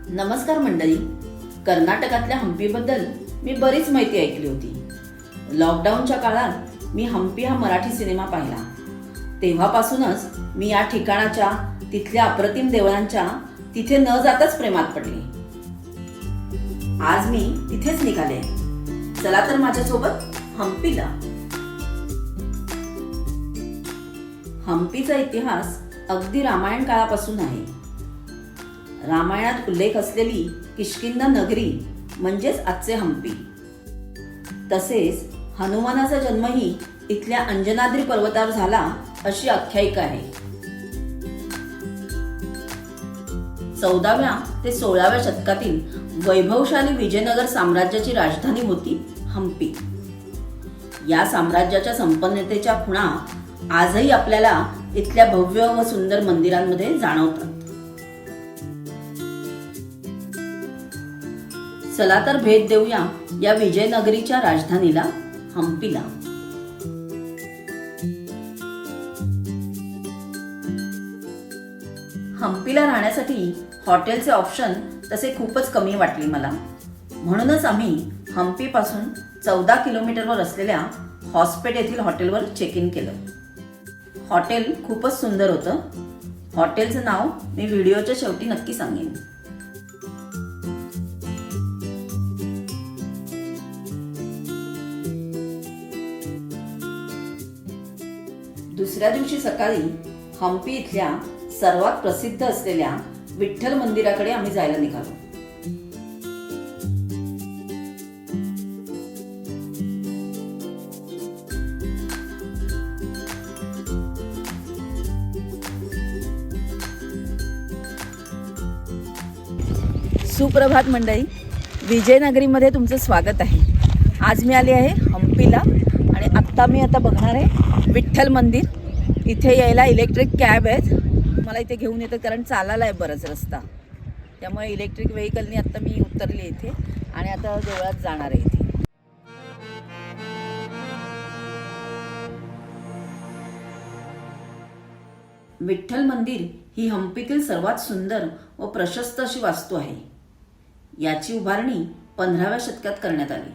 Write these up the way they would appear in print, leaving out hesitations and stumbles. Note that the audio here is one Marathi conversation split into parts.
नमस्कार मंडळी. कर्नाटकातल्या हम्पीबद्दल मी बरीच माहिती ऐकली होती. लॉकडाऊनच्या काळात मी हम्पी हा मराठी सिनेमा पाहिला. तेव्हापासूनच मी या ठिकाणाच्या, तिथल्या अप्रतिम देवळांच्या तिथे न जाताच प्रेमात पडले. आज मी तिथेच निघाले. चला तर माझ्यासोबत हम्पीला. हम्पीचा इतिहास अगदी रामायण काळापासून आहे. रामायणात उल्लेख असलेली किष्किंधा नगरी म्हणजेच आजचे हम्पी. तसेच हनुमानाचा जन्मही इथल्या अंजनाद्री पर्वतावर झाला अशी आख्यायिका आहे. 14व्या ते 16व्या शतकातील वैभवशाली विजयनगर साम्राज्याची राजधानी होती हम्पी. या साम्राज्याच्या संपन्नतेच्या खुणा आजही आपल्याला इथल्या भव्य व सुंदर मंदिरांमध्ये जाणवतात. चला तर भेट देऊया या विजयनगरीच्या राजधानीला हम्पीला. हम्पीला राहण्यासाठी हॉटेलचे ऑप्शन तसे खूपच कमी वाटले मला. म्हणूनच आम्ही हम्पी पासून 14 किलोमीटरवर असलेल्या हॉस्पेट येथील हॉटेलवर चेक इन केलं. हॉटेल खूपच सुंदर होतं. हॉटेलचं नाव मी व्हिडिओच्या शेवटी नक्की सांगेन. दुसऱ्या दिवशी सकाळी हम्पी इथल्या सर्वात प्रसिद्ध असलेल्या विठ्ठल मंदिराकडे आम्ही जायला निघालो. सुप्रभात मंडळी. विजयनगरीमध्ये तुमचं स्वागत आहे. आज मी आले आहे हम्पीला आणि आत्ता मी बघणार आहे विठ्ठल मंदिर. इथे यायला इलेक्ट्रिक कॅब आहेत. मला इथे घेऊन येतात कारण चालायला आहे बराच रस्ता. त्यामुळे इलेक्ट्रिक व्हेकलनी आत्ता मी उतरले इथे आणि आता देवळात जाणार आहे. इथे विठ्ठल मंदिर ही हम्पीतील सर्वात सुंदर व प्रशस्त अशी वास्तू आहे. याची उभारणी 15व्या शतकात करण्यात आली.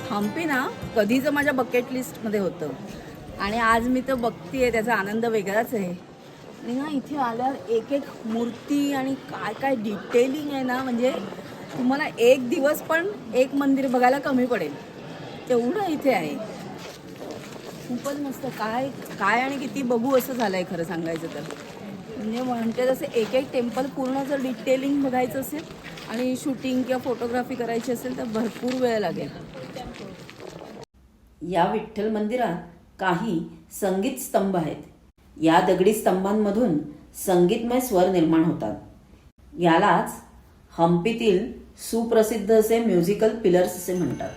हम्पी ना कधीच माझ्या बकेट लिस्टमध्ये होतं आणि आज मी तर बघतीये. त्याचा आनंद वेगळाच आहे. आणि ना इथे आल्यावर एक एक मूर्ती आणि काय काय डिटेलिंग आहे ना, म्हणजे तुम्हाला एक दिवस पण एक मंदिर बघायला कमी पडेल तेवढं इथे आहे. खूपच मस्त. काय काय आणि किती बघू असं झालं आहे खरं सांगायचं तर. म्हणजे म्हणते जसं एक एक टेम्पल पूर्ण जर डिटेलिंग बघायचं असेल आणि शूटिंग किंवा फोटोग्राफी करायची असेल तर भरपूर वेळ लागेल. या विठ्ठल मंदिरात काही संगीत स्तंभ आहेत. या दगडी स्तंभांमधून संगीतमय स्वर निर्माण होतात. यालाच हम्पीतील सुप्रसिद्ध असे म्युझिकल पिलर्स असे म्हणतात.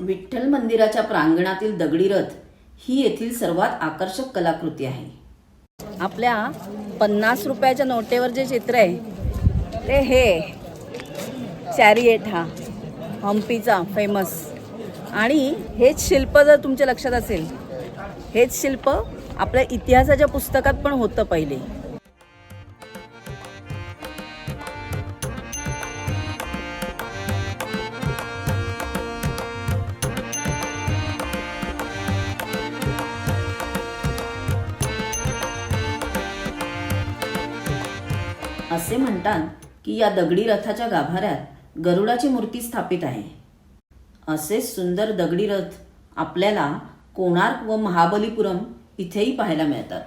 विठ्ठल मंदिराच्या प्रांगणातील दगडी रथ ही येथील सर्वात आकर्षक कलाकृती आहे. आपल्या 50 रुपयाच्या नोटेवर जे चित्र आहे ते हे चॅरिएट, हा हम्पीचा फेमस. आणि हेच शिल्प जर तुमच्या लक्षात असेल, हेच शिल्प आपल्या इतिहासाच्या पुस्तकात पण होतं पहिले. असे म्हणतात की या दगडी रथाच्या गाभाऱ्यात गरुडाची मूर्ती स्थापित आहे. असे सुंदर दगडी रथ आपल्याला कोणार्क व महाबलीपुरम इथेही पाहायला मिळतात.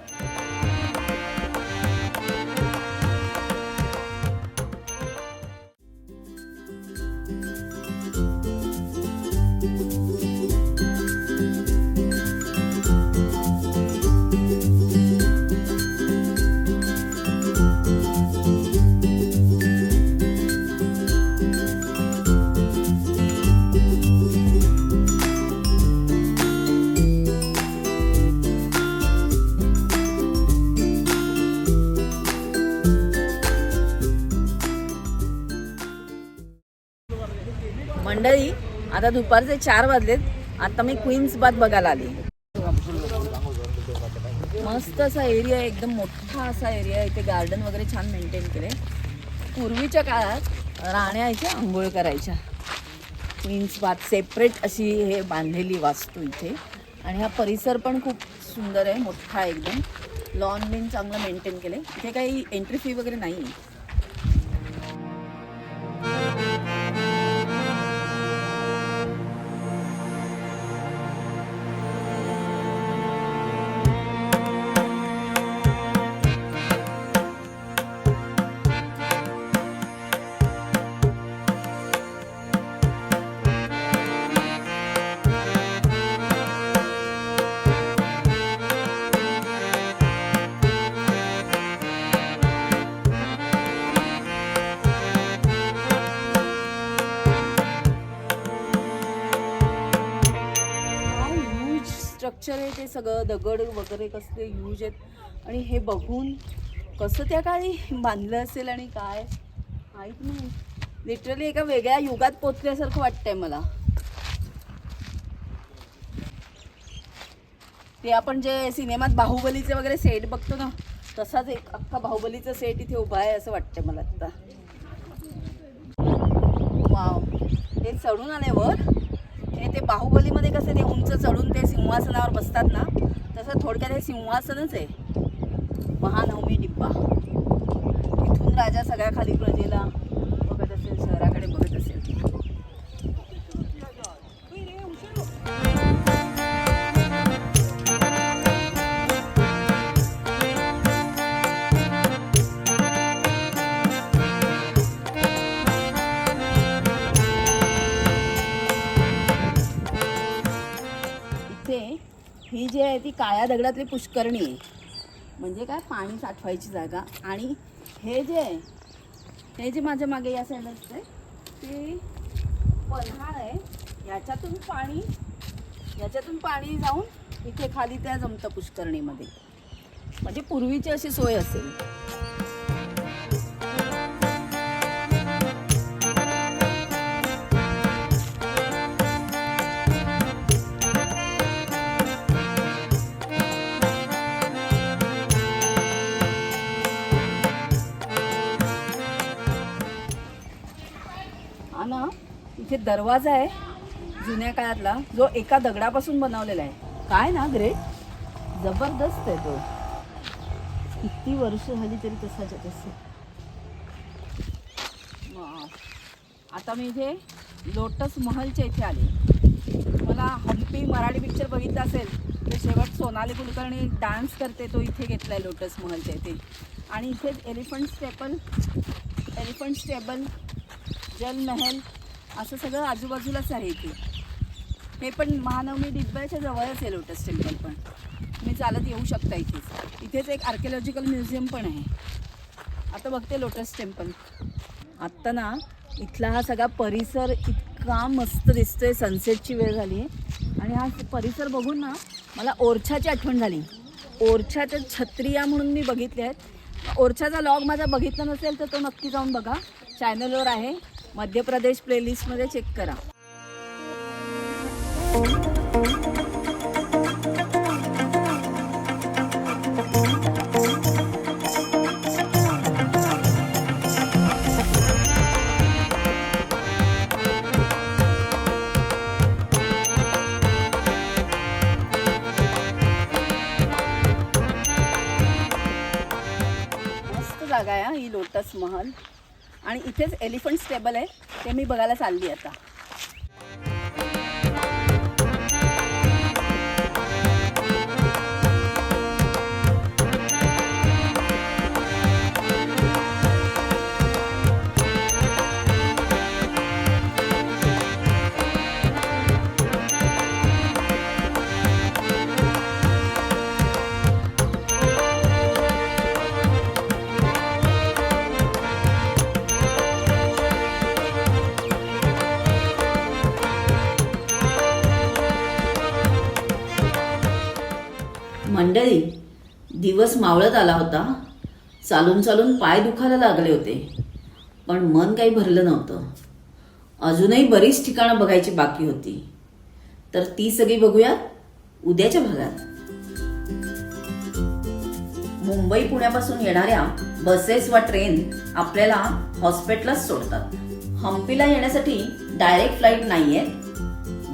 मंडळी आता दुपारचे 4 वाजलेत. आता मी क्वीन्स बाथ बघायला आली. मस्त असा एरिया आहे, एकदम मोठा असा एरिया आहे. इथे गार्डन वगैरे छान मेंटेन केले. पूर्वीच्या काळात राण्या यायच्या आंघोळ करायच्या. क्वीन्स बाथ सेपरेट अशी हे बांधलेली वास्तू इथे. आणि हा परिसर पण खूप सुंदर आहे, मोठा आहे एकदम. लॉन बिन चांगलं मेंटेन केले. इथे काही एंट्री फी वगैरे नाही आहे. स्ट्रक्चर आहे ते सगळं दगड वगैरे कसले यूज आहेत. आणि हे बघून कसं त्या काळी बांधलं असेल आणि काय माहीत नाही. लिटरली एका वेगळ्या युगात पोचल्यासारखं वाटतंय मला. ते आपण जे सिनेमात बाहुबलीचे वगैरे सेट बघतो ना, तसाच एक अख्खा बाहुबलीचा सेट इथे उभा आहे असं वाटतंय मला आता. वाव, हे चढून आले वर. हे ते बाहुबलीमध्ये कसं ते उंच चढून ते सिंहासनावर बसतात ना, तसं थोडक्यात हे सिंहासनच आहे. महानवमी डिब्बा. इथून राजा सगळ्या खाली प्रजेला बघत असेल, शहराकडे बघत असेल. ही जी आहे ती काळ्या दगडातली पुष्करणी आहे. म्हणजे काय, पाणी साठवायची जागा. आणि हे जे आहे, हे जे माझ्या मागे या साईडला असते ते पन्हाळ आहे. याच्यातून पाणी जाऊन इथे खाली त्या जमतं पुष्करणीमध्ये. म्हणजे पूर्वीची अशी सोय असेल. ना इथे दरवाजा आहे जुन्या काळातला, जो एका दगडापासून बनवलेला आहे. काय ना ग्रेट, जबरदस्त आहे तो. किती वर्ष झाली तरी तसाच्या तसं. आता मी इथे लोटस महलच्या इथे आले. मला हम्पी मराठी पिक्चर बघितला असेल तर शेवट सोनाली कुलकर्णी डान्स करते तो इथे घेतला आहे लोटस महलच्या इथे. आणि इथेच एलिफंट स्टेबल जलमहल असं सगळं आजूबाजूलाच आहे इथे. हे पण महानवमी डिब्याच्या जवळच आहे लोटस टेम्पल. पण तुम्ही चालत येऊ शकता इथेच एक आर्किओलॉजिकल म्युझियम पण आहे. आता बघते लोटस टेम्पल. आत्ता ना इथला हा सगळा परिसर इतका मस्त दिसतोय. सनसेटची वेळ झाली आणि हा परिसर बघून ना मला ओरछाची आठवण झाली. ओरछाच्या छत्रिया म्हणून मी बघितले आहेत. ओरछाचा लॉग माझा बघितला नसेल तर तो नक्की जाऊन बघा, चॅनलवर आहे. मध्य प्रदेश प्लेलिस्टमध्ये चेक करा. मस्त जागा आहे ही लोटस महल. आणि इथेच एलिफंट स्टेबल आहे, ते मी बघायला चालली आता. मंडळी, दिवस मावळत आला होता. चालून चालून पाय दुखायला लागले होते, पण मन काही भरलं नव्हतं. अजूनही बरीच ठिकाणं बघायची बाकी होती, तर ती सगळी बघूया उद्याच्या भागात. मुंबई पुण्यापासून येणाऱ्या बसेस व ट्रेन आपल्याला हॉस्पिटलच सोडतात. हम्पीला येण्यासाठी डायरेक्ट फ्लाईट नाहीये.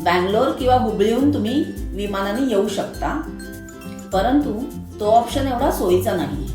बँगलोर किंवा हुबळीहून तुम्ही विमानाने येऊ शकता, परंतु तो ऑप्शन एवढा सोयीचा नाही.